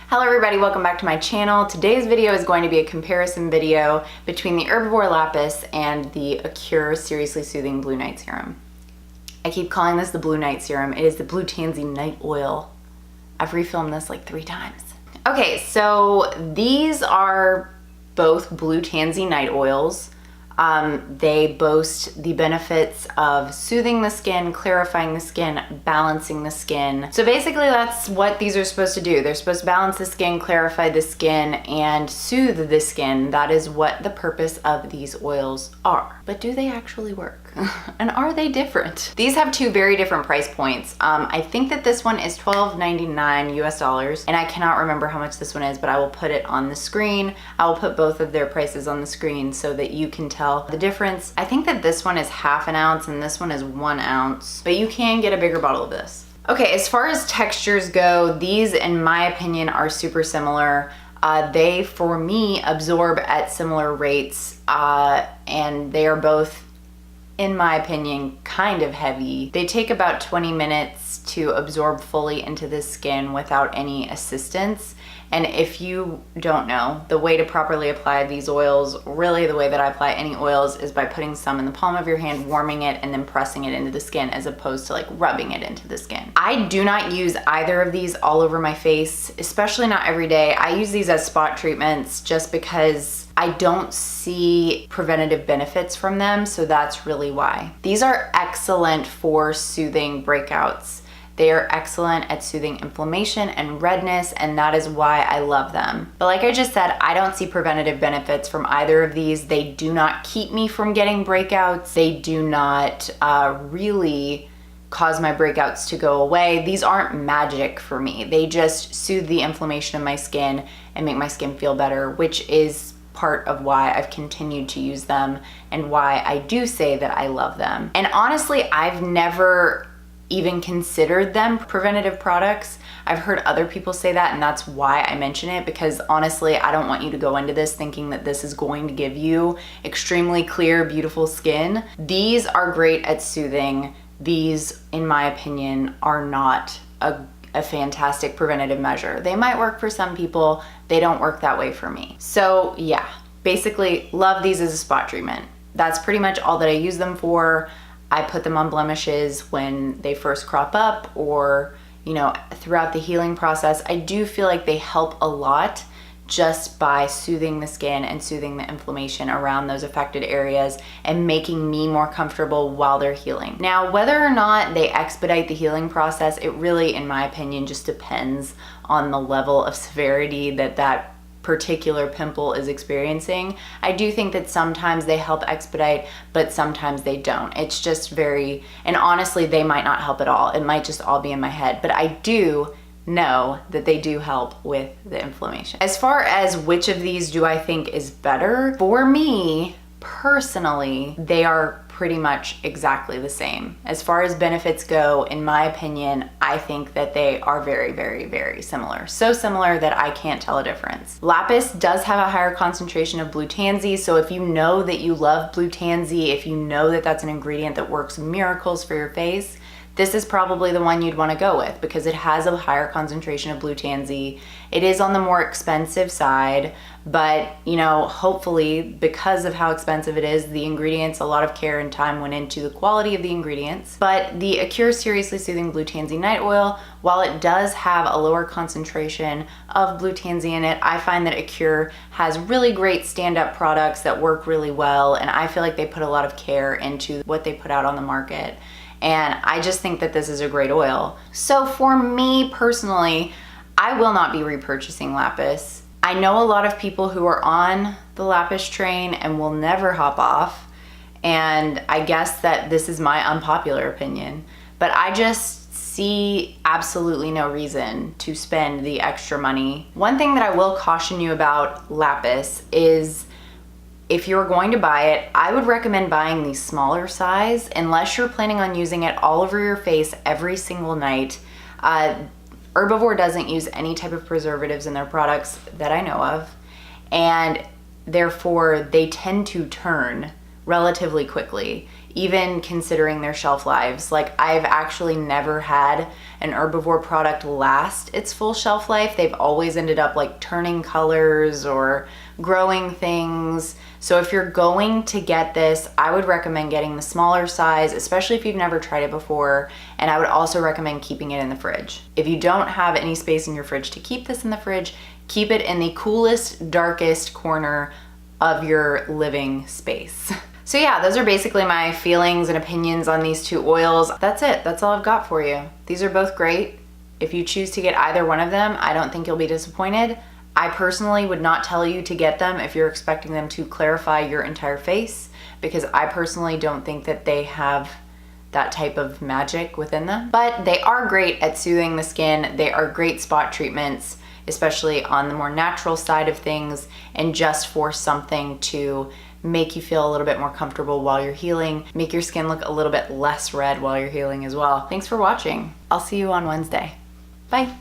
Hello everybody, welcome back to my channel. Today's video is going to be a comparison video between the Herbivore Lapis and the Acure Seriously Soothing Blue Night Serum. I keep calling this the Blue Night Serum. It is the Blue Tansy Night Oil. I've refilmed this like 3 times. Okay, so these are both Blue Tansy Night Oils. They boast the benefits of soothing the skin, clarifying the skin, balancing the skin. So basically that's what these are supposed to do. They're supposed to balance the skin, clarify the skin, and soothe the skin. That is what the purpose of these oils are. But do they actually work? And are they different? These have 2 very different price points. I think that this one is $12.99 US, and I cannot remember how much this one is, but I will put it on the screen. I will put both of their prices on the screen so that you can tell the difference. I think that this one is ½ ounce and this one is 1 ounce, but you can get a bigger bottle of this. Okay, as far as textures go, these in my opinion are super similar. They, for me, absorb at similar rates, and they are both, in my opinion, kind of heavy. They take about 20 minutes to absorb fully into the skin without any assistance. And if you don't know, the way to properly apply these oils, really the way that I apply any oils, is by putting some in the palm of your hand, warming it, and then pressing it into the skin as opposed to like rubbing it into the skin. I do not use either of these all over my face, especially not every day. I use these as spot treatments just because I don't see preventative benefits from them, so that's really why. These are excellent for soothing breakouts. They are excellent at soothing inflammation and redness, and that is why I love them. But like I just said, I don't see preventative benefits from either of these. They do not keep me from getting breakouts. They do not really cause my breakouts to go away. These aren't magic for me. They just soothe the inflammation of my skin and make my skin feel better, which is part of why I've continued to use them and why I do say that I love them. And honestly, I've never even considered them preventative products. I've heard other people say that, and that's why I mention it, because honestly, I don't want you to go into this thinking that this is going to give you extremely clear, beautiful skin. These are great at soothing. These, in my opinion, are not a fantastic preventative measure. They might work for some people. They don't work that way for me. So yeah, basically love these as a spot treatment. That's pretty much all that I use them for. I put them on blemishes when they first crop up, or, you know, throughout the healing process. I do feel like they help a lot just by soothing the skin and soothing the inflammation around those affected areas and making me more comfortable while they're healing. Now, whether or not they expedite the healing process, it really, in my opinion, just depends on the level of severity that that particular pimple is experiencing. I do think that sometimes they help expedite, but sometimes they don't. It's just very, and honestly, they might not help at all. It might just all be in my head, but I do know that they do help with the inflammation. As far as which of these do I think is better, for me personally, they are pretty much exactly the same. As far as benefits go, in my opinion, I think that they are very, very, very similar. So similar that I can't tell a difference. Lapis does have a higher concentration of Blue Tansy, so if you know that you love Blue Tansy, if you know that that's an ingredient that works miracles for your face, this is probably the one you'd want to go with because it has a higher concentration of Blue Tansy. It is on the more expensive side, but you know, hopefully because of how expensive it is, the ingredients, a lot of care and time went into the quality of the ingredients. But the Acure Seriously Soothing Blue Tansy Night Oil, while it does have a lower concentration of Blue Tansy in it, I find that Acure has really great stand-up products that work really well, and I feel like they put a lot of care into what they put out on the market. And I just think that this is a great oil. So for me personally, I will not be repurchasing Lapis. I know a lot of people who are on the Lapis train and will never hop off. And I guess that this is my unpopular opinion, but I just see absolutely no reason to spend the extra money. One thing that I will caution you about Lapis is if you're going to buy it, I would recommend buying the smaller size unless you're planning on using it all over your face every single night. Herbivore doesn't use any type of preservatives in their products that I know of, and therefore they tend to turn relatively quickly. even considering their shelf lives. Like, I've actually never had an Herbivore product last its full shelf life. They've always ended up like turning colors or growing things. So if you're going to get this, I would recommend getting the smaller size, especially if you've never tried it before. And I would also recommend keeping it in the fridge. If you don't have any space in your fridge to keep this in the fridge, keep it in the coolest, darkest corner of your living space. So yeah, those are basically my feelings and opinions on these two oils. That's it. That's all I've got for you. These are both great. If you choose to get either one of them, I don't think you'll be disappointed. I personally would not tell you to get them if you're expecting them to clarify your entire face, because I personally don't think that they have that type of magic within them. But they are great at soothing the skin. They are great spot treatments, especially on the more natural side of things, and just for something to make you feel a little bit more comfortable while you're healing, make your skin look a little bit less red while you're healing as well. Thanks for watching. I'll see you on Wednesday. Bye.